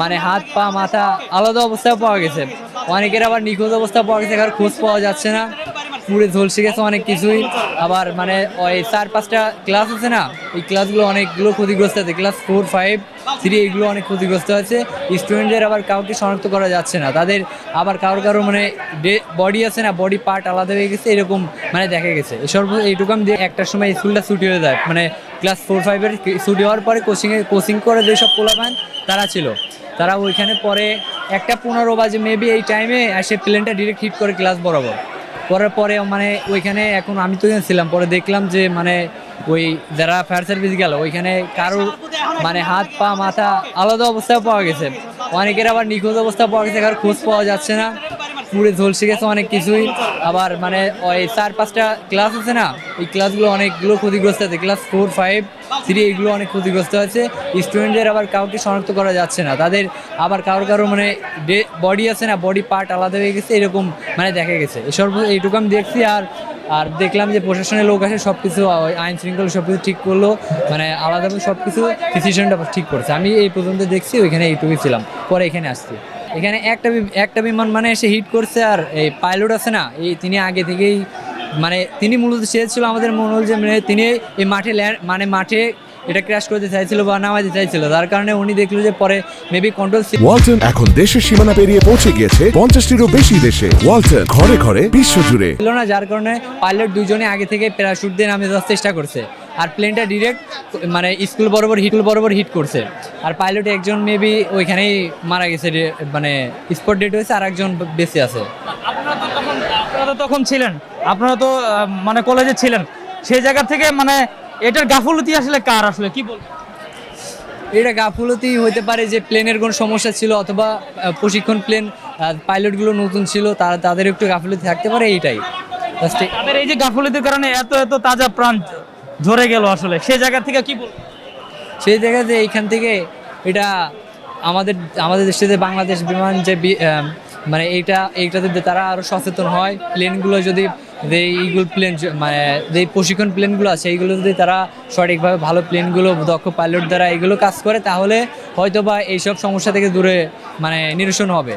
মানে হাত পা মাথা আলাদা অবস্থায় পাওয়া গেছে। অনেকের আবার নিখোঁজ অবস্থা পাওয়া গেছে, কারণ খোঁজ পাওয়া যাচ্ছে না, পুরে ঝলসে গেছে অনেক কিছুই। আবার মানে ওই 4-5টা ক্লাস আছে না, এই ক্লাসগুলো অনেকগুলো ক্ষতিগ্রস্ত আছে। ক্লাস 4, 5, 3 এইগুলো অনেক ক্ষতিগ্রস্ত আছে। স্টুডেন্টদের আবার কাউকে শনাক্ত করা যাচ্ছে না, তাদের আবার কারো মানে বডি আছে না, বডি পার্ট আলাদা হয়ে গেছে, এরকম মানে দেখা গেছে। এইটুকু আমি একটার সময় স্কুলটা ছুটি হয়ে যায়, মানে ক্লাস 4, 5-এর ছুটি হওয়ার পরে কোচিং করে যেসব পোলাপান তারা ছিল, তারা ওইখানে পরে 1:15 বাজে মেবি এই টাইমে এসে প্লেনটা ডিরেক্ট হিট করে ক্লাস বরাবর করার পরে মানে ওইখানে, এখন আমি তো ছিলাম, পরে দেখলাম যে মানে ওই যারা ফায়ার সার্ভিস গেল ওইখানে কারোর মানে হাত পা মাথা আলাদা অবস্থায় পাওয়া গেছে। অনেকের আবার নিখোঁজ অবস্থা পাওয়া গেছে, কারণ খোঁজ পাওয়া যাচ্ছে না, পুরে ঝলসে গেছে অনেক কিছুই। আবার মানে ওই 4-5টা ক্লাস আছে না, এই ক্লাসগুলো অনেকগুলো ক্ষতিগ্রস্ত আছে। ক্লাস 4, 5, 3 এইগুলো অনেক ক্ষতিগ্রস্ত আছে। স্টুডেন্টদের আবার কাউকে শনাক্ত করা যাচ্ছে না, তাদের আবার কারো মানে বডি আছে না, বডি পার্ট আলাদা হয়ে গেছে, এরকম মানে দেখা গেছে। এইটুকু আমি দেখছি। আর আর দেখলাম যে প্রশাসনের লোক আসে সব কিছু, আইন শৃঙ্খলা সব কিছু ঠিক করলো, মানে আলাদাভাবে সব কিছু ডিসিশনটা ঠিক করছে। আমি এই পর্যন্ত দেখছি, ওইখানে এইটুকুই ছিলাম, পরে এখানে আসছি। এখানে একটা বিমান মানে এসে হিট করছে। আর এই পাইলট আছে না, তিনি আগে থেকেই মানে তিনি মূলত চেয়েছিল, আমাদের মনে হল যে মানে তিনি এই মাঠে এটা ক্র্যাশ করতে চাইছিল বা নামাতে চাইছিল, যার কারণে উনি দেখলো যে পরে মেবি কন্ট্রোল ওয়ালটন এখন দেশের সীমানা পেরিয়ে পৌঁছে গিয়েছে 50টিরও বেশি দেশে। ওয়ালটন ঘরে ঘরে বিশ্বজুড়ে ছিল না, যার কারণে পাইলট দুজনে আগে থেকে প্যারাশুট দিয়ে নামে যাওয়ার চেষ্টা করছে। আর প্লেনটা ডিরেক্ট মানে স্কুল বরাবর হিট করছে। আর পাইলট একজন মেবি ওইখানেই মারা গেছে, মানে স্পট ডেড হয়েছে, আর একজন বেঁচে আছে। আপনারা তো তখন ছিলেন, আপনারা তো মানে কলেজে ছিলেন, সেই জায়গা থেকে মানে এটার গাফলতি আসলে কার, আসলে কি বলবেন? এটা গাফুলতি হতে পারে যে প্লেনের কোনো সমস্যা ছিল, অথবা প্রশিক্ষণ প্লেন পাইলটগুলো নতুন ছিল, তাদের একটু গাফুলতি থাকতে পারে, এইটাই। তাদের এই যে গাফলতির কারণে এত এত তাজা প্রাণ ঝরে গেল, আসলে সেই জায়গা থেকে কি বলবেন? সেই জায়গাতে এইখান থেকে এটা আমাদের দেশে যে বাংলাদেশ বিমান যে মানে এইটাতে তারা আরও সচেতন হয়। প্লেনগুলো যদি এইগুলো প্লেন মানে যে প্রশিক্ষণ প্লেনগুলো আছে এইগুলো যদি তারা সঠিকভাবে ভালো প্লেনগুলো দক্ষ পাইলট দ্বারা এগুলো কাজ করে, তাহলে হয়তো বা এইসব সমস্যা থেকে দূরে মানে নিরসন হবে।